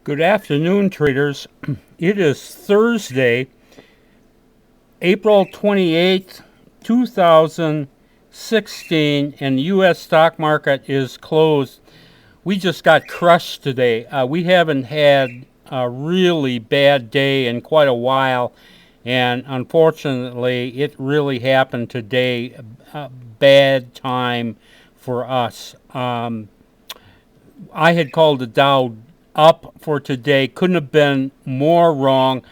Good afternoon, traders. It is Thursday, April 28th, 2016, and the U.S. stock market is closed. We just got crushed today. We haven't had a really bad day in quite a while, and unfortunately, it really happened today. A bad time for us. I had called the Dow up for today. Couldn't have been more wrong.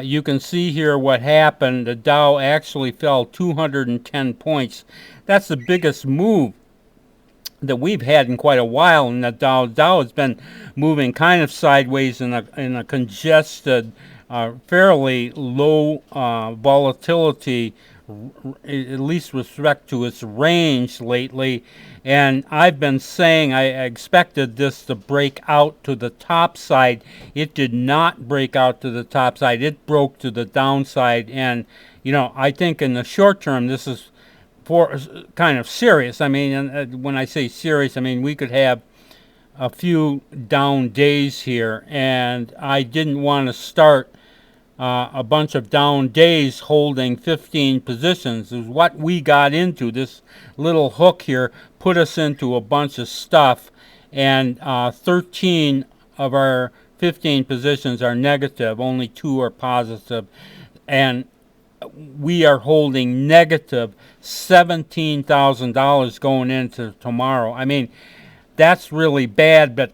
You can see here what happened. The Dow actually fell 210 points. That's the biggest move that we've had in quite a while in the Dow. Dow has been moving kind of sideways in a congested, fairly low volatility, at least with respect to its range lately. And I've been saying I expected this to break out to the top side. It did not break out to the top side. It broke to the downside. And, I think in the short term, this is for kind of serious. I mean, when I say serious, I mean we could have a few down days here, and I didn't want to start a bunch of down days holding 15 positions. Is what we got into. This little hook here put us into a bunch of stuff, and 13 of our 15 positions are negative. Only 2 are positive, and we are holding negative $17,000 going into tomorrow. I mean, that's really bad, but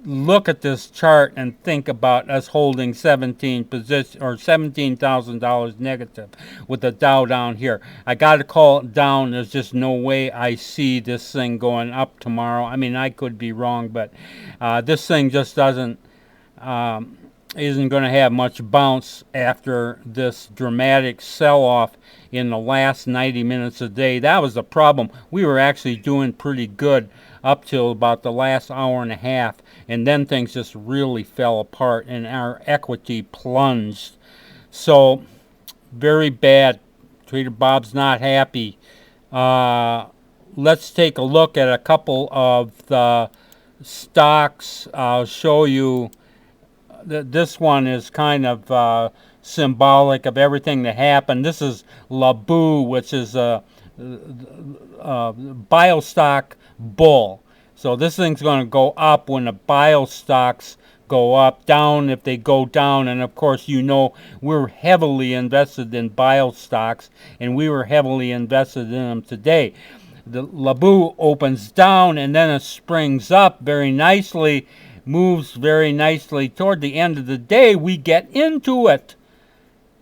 look at this chart and think about us holding 17 position or $17,000 negative with the Dow down here. I got to call it down. There's just no way I see this thing going up tomorrow. I mean, I could be wrong, but this thing just doesn't isn't going to have much bounce after this dramatic sell-off in the last 90 minutes a day. That was the problem. We were actually doing pretty good up till about the last hour and a half, and then things just really fell apart and our equity plunged. So, very bad. Trader Bob's not happy. Let's take a look at a couple of the stocks. I'll show you. This one is kind of symbolic of everything that happened. This is Labu, which is a biostock bull. So this thing's going to go up when the biostocks go up, down if they go down. And of course, we're heavily invested in biostocks, and we were heavily invested in them today. The Labu opens down, and then it springs up very nicely, moves very nicely. Toward the end of the day, we get into it,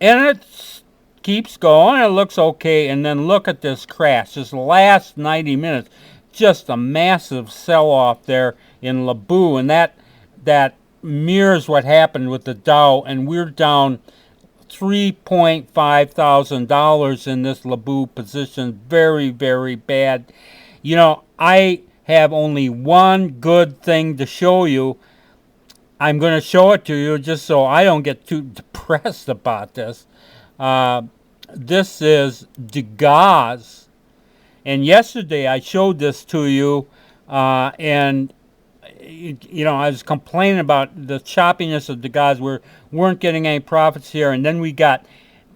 and it keeps going. It looks okay, and then look at this crash. This last 90 minutes, just a massive sell-off there in Labu, and that mirrors what happened with the Dow, and we're down $3.5 thousand in this Labu position. Very, very bad. I have only one good thing to show you. I'm going to show it to you just so I don't get too depressed about this. This is Degas. And yesterday I showed this to you, and I was complaining about the choppiness of Degas. We weren't getting any profits here, and then we got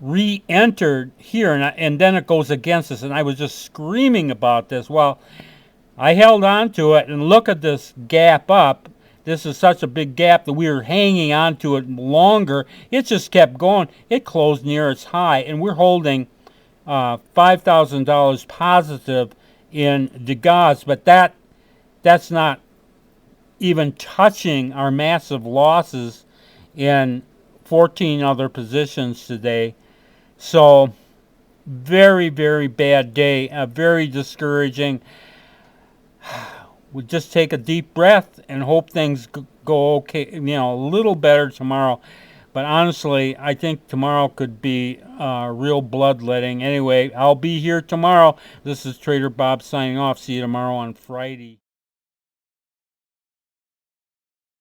re-entered here, and then it goes against us, and I was just screaming about this. Well, I held on to it, and look at this gap up. This is such a big gap that we were hanging on to it longer. It just kept going. It closed near its high, and we're holding $5,000 positive in Degas, but that's not even touching our massive losses in 14 other positions today. So, very, very bad day. Very discouraging. We'll just take a deep breath and hope things go okay, a little better tomorrow. But honestly, I think tomorrow could be real bloodletting. Anyway, I'll be here tomorrow. This is Trader Bob signing off. See you tomorrow on Friday.